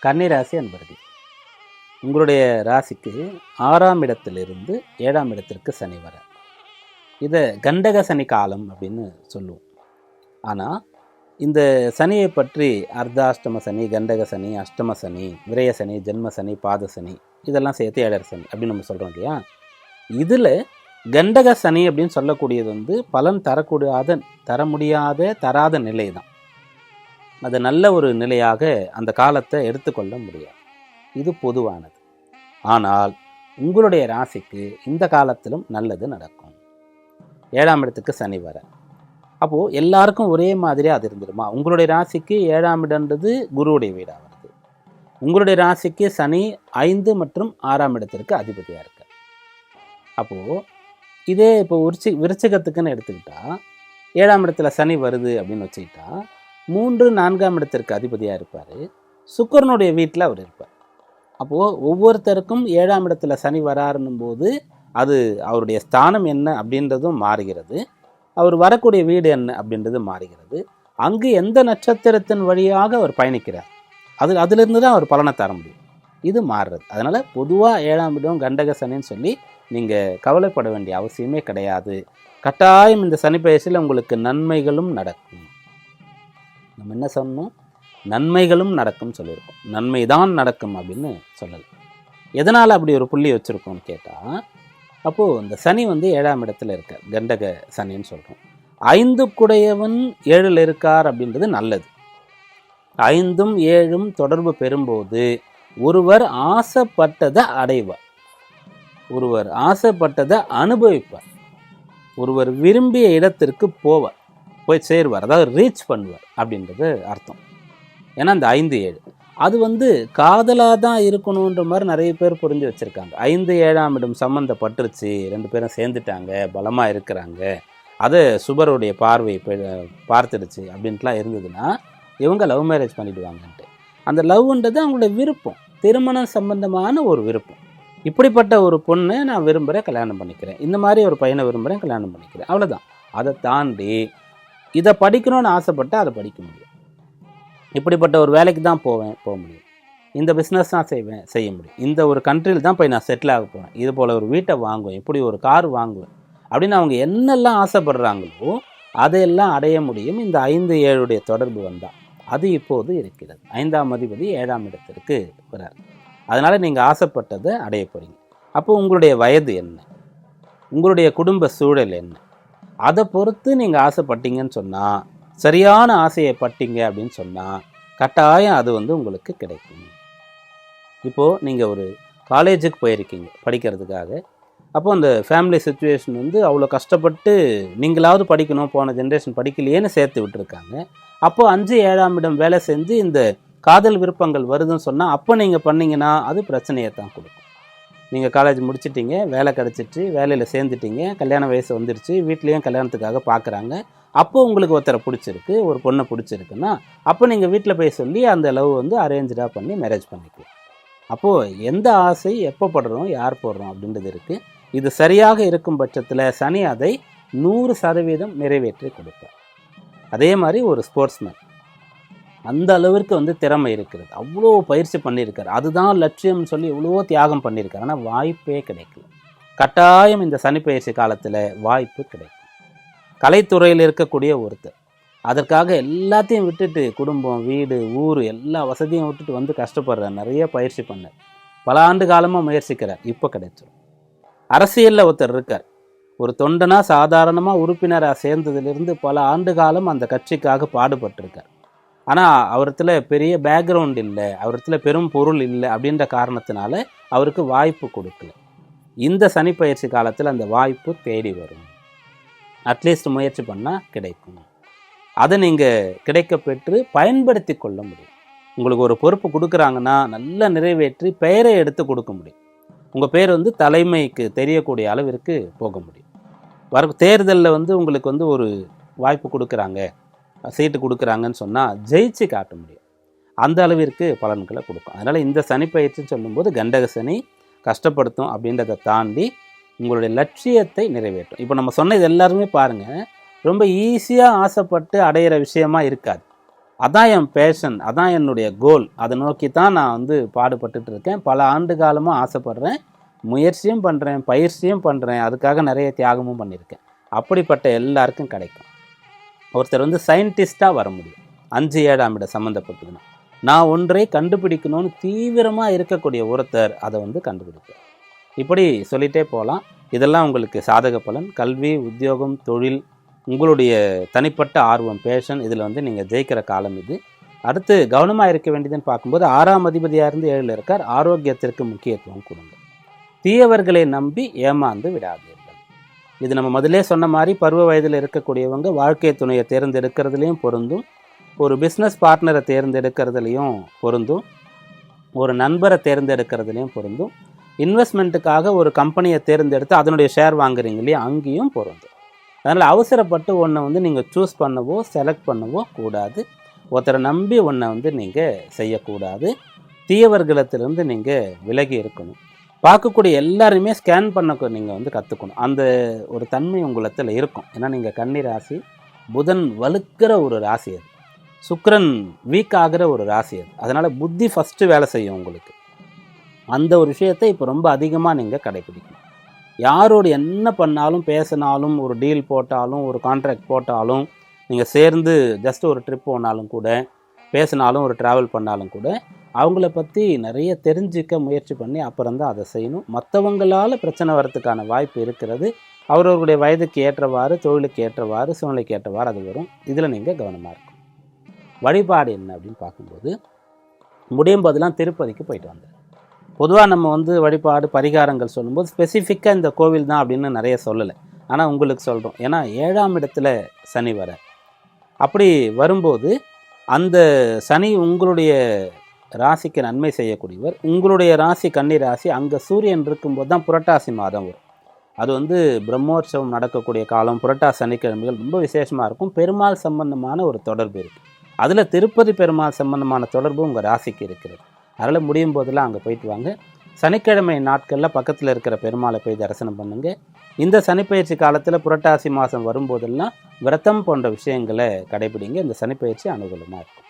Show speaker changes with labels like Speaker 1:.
Speaker 1: கன்னிராசி அன்பர்கள், உங்களுடைய ராசிக்கு 6ஆம் இடத்திலிருந்து 7ஆம் இடத்திற்கு சனி வர, இதை கண்டக சனி காலம் அப்படின்னு சொல்லுவோம். ஆனால் இந்த சனியை பற்றி அர்த்தாஷ்டம சனி, கண்டக சனி, அஷ்டம சனி, விரய சனி, ஜென்ம சனி, பாத சனி, இதெல்லாம் சேர்த்து 7 சனி அப்படின்னு நம்ம சொல்கிறோம் இல்லையா. இதில் கண்டக சனி அப்படின்னு சொல்லக்கூடியது வந்து பலன் தராத நிலை தான். அது நல்ல ஒரு நிலையாக அந்த காலத்தை எடுத்துக்கொள்ள முடியாது. இது பொதுவானது. ஆனால் உங்களுடைய ராசிக்கு இந்த காலத்திலும் நல்லது நடக்கும். 7ஆம் இடத்துக்கு சனி வர, அப்போது எல்லாருக்கும் ஒரே மாதிரி அது இருந்துருமா? உங்களுடைய ராசிக்கு 7ஆம் இடம்ன்றது குருவுடைய வீடாக வருது. உங்களுடைய ராசிக்கு சனி 5 மற்றும் 6ஆம் இடத்திற்கு அதிபதியாக இருக்கு. அப்போது இதே இப்போ விருச்சிகத்துக்குன்னு எடுத்துக்கிட்டா 7ஆம் இடத்துல சனி வருது அப்படின்னு வச்சுக்கிட்டா 3, 4ஆம் இடத்திற்கு அதிபதியாக இருப்பார். சுக்கிரனுடைய வீட்டில் அவர் இருப்பார். அப்போது ஒவ்வொருத்தருக்கும் 7ஆம் இடத்துல சனி வராருன்னும் போது அது அவருடைய ஸ்தானம் என்ன அப்படின்றதும் மாறுகிறது. அவர் வரக்கூடிய வீடு என்ன அப்படின்றது மாறுகிறது. அங்கு எந்த நட்சத்திரத்தின் வழியாக அவர் பயணிக்கிறார், அதிலிருந்து தான் அவர் பலனை தர முடியும். இது மாறுறது. அதனால் பொதுவாக 7ஆம் இடம் கண்டக சனின்னு சொல்லி நீங்கள் கவலைப்பட வேண்டிய அவசியமே கிடையாது. கட்டாயம் இந்த சனி பயிற்சியில் உங்களுக்கு நன்மைகளும் நடக்கும். நம்ம என்ன சொன்னோம்? நன்மைகளும் நடக்கும் சொல்லியிருக்கோம். நன்மை தான் நடக்கும் அப்படின்னு சொல்லலை. எதனால் அப்படி ஒரு புள்ளி வச்சுருக்கோம்னு கேட்டால், அப்போது இந்த சனி வந்து 7ஆம் இடத்துல இருக்கார், கண்டக சனின்னு சொல்கிறோம். 5 குடையவன் 7ல் இருக்கார் அப்படின்றது நல்லது. 5ம் 7ம் தொடர்பு பெறும்போது ஒருவர் ஆசைப்பட்டதை அடைவார், ஒருவர் ஆசைப்பட்டதை அனுபவிப்பார், ஒருவர் விரும்பிய இடத்திற்கு போய் சேருவார், அதாவது ரீச் பண்ணுவார் அப்படின்றது அர்த்தம். ஏன்னா இந்த 5, 7 அது வந்து காதலாக தான் இருக்கணுன்ற மாதிரி நிறைய பேர் புரிஞ்சு வச்சுருக்காங்க. 5, 7ஆம் இடம் சம்மந்தப்பட்டுருச்சு, 2 பேரும் சேர்ந்துட்டாங்க, பலமாக இருக்கிறாங்க, அதை சுபருடைய பார்வை பார்த்துடுச்சு அப்படின்ட்டுலாம் இருந்ததுன்னா இவங்க லவ் மேரேஜ் பண்ணிவிடுவாங்கன்ட்டு. அந்த லவ்ன்றது அவங்களோட விருப்பம், திருமணம் சம்பந்தமான ஒரு விருப்பம். இப்படிப்பட்ட ஒரு பொண்ணை நான் விரும்புகிறேன், கல்யாணம் பண்ணிக்கிறேன், இந்த மாதிரி ஒரு பையனை விரும்புகிறேன், கல்யாணம் பண்ணிக்கிறேன், அவ்வளோதான். அதை தாண்டி இதை படிக்கணும்னு ஆசைப்பட்டால் அதை படிக்க முடியும். இப்படிப்பட்ட ஒரு வேலைக்கு தான் போக முடியும், இந்த பிஸ்னஸ் தான் செய்ய முடியும், இந்த ஒரு கண்ட்ரியில் தான் போய் நான் செட்டில் ஆக போகிறேன், இது போல் ஒரு வீட்டை வாங்குவேன், இப்படி ஒரு கார் வாங்குவேன் அப்படின்னு அவங்க என்னெல்லாம் ஆசைப்படுறாங்களோ அதையெல்லாம் அடைய முடியும் இந்த 5, 7 தொடர்பு வந்தால். அது இப்போது இருக்கிறது. 5ஆம் அதிபதி 7ஆம் இடத்திற்கு வரார். அதனால் நீங்கள் ஆசைப்பட்டதை அடைய போகிறீங்க. அப்போது உங்களுடைய வயது என்ன, உங்களுடைய குடும்ப சூழல் என்ன, அதை பொறுத்து நீங்கள் ஆசைப்பட்டீங்கன்னு சொன்னால், சரியான ஆசையை பட்டீங்க அப்படின்னு சொன்னால் கட்டாயம் அது வந்து உங்களுக்கு கிடைக்கும். இப்போது நீங்கள் ஒரு காலேஜுக்கு போயிருக்கீங்க படிக்கிறதுக்காக. அப்போது அந்த ஃபேமிலி சுச்சுவேஷன் வந்து அவ்வளோ கஷ்டப்பட்டு நீங்களாவது படிக்கணும், போன ஜென்ரேஷன் படிக்கலையேன்னு சேர்த்து விட்டுருக்காங்க. அப்போது 5, 7ஆம் இடம் வேலை செஞ்சு இந்த காதல் விருப்பங்கள் வருதுன்னு சொன்னால் அப்போ நீங்கள் பண்ணிங்கன்னா அது பிரச்சனையை தான் கொடுக்கும். நீங்கள் காலேஜ் முடிச்சிட்டிங்க, வேலை கிடச்சிட்டு, வேலையில் சேர்ந்துட்டீங்க, கல்யாண வயசு வந்துடுச்சு, வீட்லேயும் கல்யாணத்துக்காக பார்க்குறாங்க. அப்போது உங்களுக்கு ஒருத்தரை பிடிச்சிருக்கு, ஒரு பொண்ணை பிடிச்சிருக்குன்னா அப்போ நீங்கள் வீட்டில் போய் சொல்லி அந்த லவ் வந்து அரேஞ்சாக பண்ணி மேரேஜ் பண்ணிக்கலாம். அப்போது எந்த ஆசை எப்போ படுறோம், யார் போடுறோம் அப்படின்றது இருக்குது. இது சரியாக இருக்கும் பட்சத்தில் சனி அதை 100% நிறைவேற்றி கொடுப்பார். அதே மாதிரி ஒரு ஸ்போர்ட்ஸ்மேன் அந்த அளவிற்கு வந்து திறமை இருக்கிறது, அவ்வளோ பயிற்சி பண்ணியிருக்காரு, அதுதான் லட்சியம்னு சொல்லி எவ்வளோ தியாகம் பண்ணியிருக்காரு, ஆனால் வாய்ப்பே கிடைக்கல. கட்டாயம் இந்த சனி பயிற்சி காலத்தில் வாய்ப்பு கிடைக்கும். கலைத்துறையில் இருக்கக்கூடிய ஒருத்தர் அதற்காக எல்லாத்தையும் விட்டுட்டு குடும்பம், வீடு, ஊர் எல்லா வசதியும் விட்டுட்டு வந்து கஷ்டப்படுறார், நிறைய பயிற்சி பண்ணார், பல ஆண்டு காலமாக முயற்சிக்கிறார், இப்போ கிடைச்சிடும். அரசியலில் ஒருத்தர் இருக்கார், ஒரு தொண்டனா சாதாரணமாக உறுப்பினராக சேர்ந்ததுலேருந்து பல ஆண்டு காலம் அந்த கட்சிக்காக பாடுபட்டிருக்கார். ஆனால் அவரத்தில் பெரிய பேக்ரவுண்ட் இல்லை, அவரத்தில் பெரும் பொருள் இல்லை அப்படின்ற காரணத்தினால அவருக்கு வாய்ப்பு கொடுக்கல. இந்த சனி பயிற்சி காலத்தில் அந்த வாய்ப்பு தேடி வரும். அட்லீஸ்ட் முயற்சி பண்ணால் கிடைக்கும். அதை நீங்கள் கிடைக்க பெற்று பயன்படுத்தி கொள்ள முடியும். உங்களுக்கு ஒரு பொறுப்பு கொடுக்குறாங்கன்னா நல்லா நிறைவேற்றி பெயரை எடுத்து கொடுக்க முடியும். உங்கள் பேர் வந்து தலைமைக்கு தெரியக்கூடிய அளவிற்கு போக முடியும். தேர்தலில் வந்து உங்களுக்கு வந்து ஒரு வாய்ப்பு கொடுக்குறாங்க, சீட்டு கொடுக்குறாங்கன்னு சொன்னால் ஜெயிச்சு காட்ட முடியும். அந்த அளவிற்கு பலன்களை கொடுக்கும். அதனால் இந்த சனி பயிற்சின்னு சொல்லும்போது கண்டக சனி கஷ்டப்படுத்தும் அப்படின்றத தாண்டி உங்களுடைய லட்சியத்தை நிறைவேற்றும். இப்போ நம்ம சொன்னது எல்லாருமே பாருங்கள், ரொம்ப ஈஸியாக ஆசைப்பட்டு அடையிற விஷயமா இருக்காது. அதான் என் பேஷன், அதான் என்னுடைய கோல். அதை நோக்கி தான் நான் வந்து பாடுபட்டுட்டு இருக்கேன். பல ஆண்டு காலமாக ஆசைப்படுறேன், முயற்சியும் பண்ணுறேன், பயிற்சியும் பண்ணுறேன், அதுக்காக நிறைய தியாகமும் பண்ணியிருக்கேன். அப்படிப்பட்ட எல்லாருக்கும் கிடைக்கும். ஒருத்தர் வந்து சயின்டிஸ்டாக வர முடியும் 5-7ஆம் இடம் சம்மந்தப்பட்டதுன்னா. நான் ஒன்றை கண்டுபிடிக்கணும்னு தீவிரமாக இருக்கக்கூடிய ஒருத்தர் அதை வந்து கண்டுபிடிப்பார். இப்படி சொல்லிகிட்டே போகலாம். இதெல்லாம் உங்களுக்கு சாதக பலன். கல்வி, உத்தியோகம், தொழில், உங்களுடைய தனிப்பட்ட ஆர்வம், பேஷன், இதில் வந்து நீங்கள் ஜெயிக்கிற காலம் இது. அடுத்து கவனமாக இருக்க வேண்டியதுன்னு பார்க்கும்போது 6ஆம் அதிபதியாக இருந்து 7ல் இருக்கார். ஆரோக்கியத்திற்கு முக்கியத்துவம் கொடுங்க. தீயவர்களை நம்பி ஏமாந்து விடாதீர்கள். இது நம்ம முதலே சொன்ன மாதிரி பருவ வயதில் இருக்கக்கூடியவங்க வாழ்க்கை துணையை தேர்ந்தெடுக்கிறதுலையும் பொருந்தும், ஒரு பிஸ்னஸ் பார்ட்னரை தேர்ந்தெடுக்கிறதுலையும் பொருந்தும், ஒரு நண்பரை தேர்ந்தெடுக்கிறதுலையும் பொருந்தும், இன்வெஸ்ட்மெண்ட்டுக்காக ஒரு கம்பெனியை தேர்ந்தெடுத்து அதனுடைய ஷேர் வாங்குறீங்க இல்லையா, அங்கேயும் பொருந்தும். அதனால் அவசரப்பட்டு ஒன்றை வந்து நீங்கள் சூஸ் பண்ணவோ செலக்ட் பண்ணவோ கூடாது. ஒருத்தரை நம்பி ஒன்றை வந்து நீங்கள் செய்யக்கூடாது. தீயவர்களிடத்திலிருந்து நீங்கள் விலகி இருக்கணும். பார்க்கக்கூடிய எல்லாருமே ஸ்கேன் பண்ண நீங்கள் வந்து கற்றுக்கணும். அந்த ஒரு தன்மை உங்களத்தில் இருக்கும். ஏன்னா நீங்கள் கன்னி ராசி, புதன் வலுக்கிற ஒரு ராசி அது, சுக்கிரன் வீக் ஆகிற ஒரு ராசி அது. அதனால் புத்தி ஃபஸ்ட்டு வேலை செய்யும் உங்களுக்கு. அந்த ஒரு விஷயத்தை இப்போ ரொம்ப அதிகமாக நீங்கள் கடைப்பிடிக்கணும். யாரோடு என்ன பண்ணாலும், பேசினாலும், ஒரு டீல் போட்டாலும், ஒரு கான்ட்ராக்ட் போட்டாலும், நீங்கள் சேர்ந்து ஜஸ்ட் ஒரு ட்ரிப் போனாலும் கூட, பேசினாலும், ஒரு ட்ராவல் பண்ணாலும் கூட, அவங்கள பற்றி நிறைய தெரிஞ்சிக்க முயற்சி பண்ணி அப்புறம் தான் அதை செய்யணும். மற்றவங்களால் பிரச்சனை வரத்துக்கான வாய்ப்பு இருக்கிறது. அவரவர்களுடைய வயதுக்கு ஏற்றவாறு, தொழிலுக்கு ஏற்றவாறு, சூழ்நிலைக்கு ஏற்றவாறு அது வரும். இதில் நீங்கள் கவனமாக இருக்கும். வழிபாடு என்ன அப்படின்னு பார்க்கும்போது, முடியும் போதெல்லாம் திருப்பதிக்கு போயிட்டு வந்தேன். பொதுவாக நம்ம வந்து வழிபாடு பரிகாரங்கள் சொல்லும்போது ஸ்பெசிஃபிக்காக இந்த கோவில் தான் அப்படின்னு நிறைய சொல்லலை. ஆனால் உங்களுக்கு சொல்கிறோம். ஏன்னா 7ஆம் இடத்துல சனி வர, அப்படி வரும்போது அந்த சனி உங்களுடைய ராசிக்கு நன்மை செய்யக்கூடியவர். உங்களுடைய ராசி கன்னி ராசி, அங்கே சூரியன் இருக்கும்போது தான் புரட்டாசி மாதம் வரும். அது வந்து பிரம்மோற்சவம் நடக்கக்கூடிய காலம். புரட்டாசி சனிக்கிழமைகள் ரொம்ப விசேஷமாக இருக்கும். பெருமாள் சம்பந்தமான ஒரு தொடர்பு இருக்குது. அதில் திருப்பதி பெருமாள் சம்பந்தமான தொடர்பு உங்கள் ராசிக்கு இருக்கிறது. அதனால் முடியும் போதெல்லாம் அங்கே போயிட்டு வாங்க. சனிக்கிழமை நாட்களில் பக்கத்தில் இருக்கிற பெருமாளை போய் தரிசனம் பண்ணுங்கள். இந்த சனிப்பயிற்சி காலத்தில் புரட்டாசி மாதம் வரும்போதெல்லாம் விரதம் போன்ற விஷயங்களை கடைபிடிங்க. இந்த சனிப்பயிற்சி அனுகூலமாக இருக்கும்.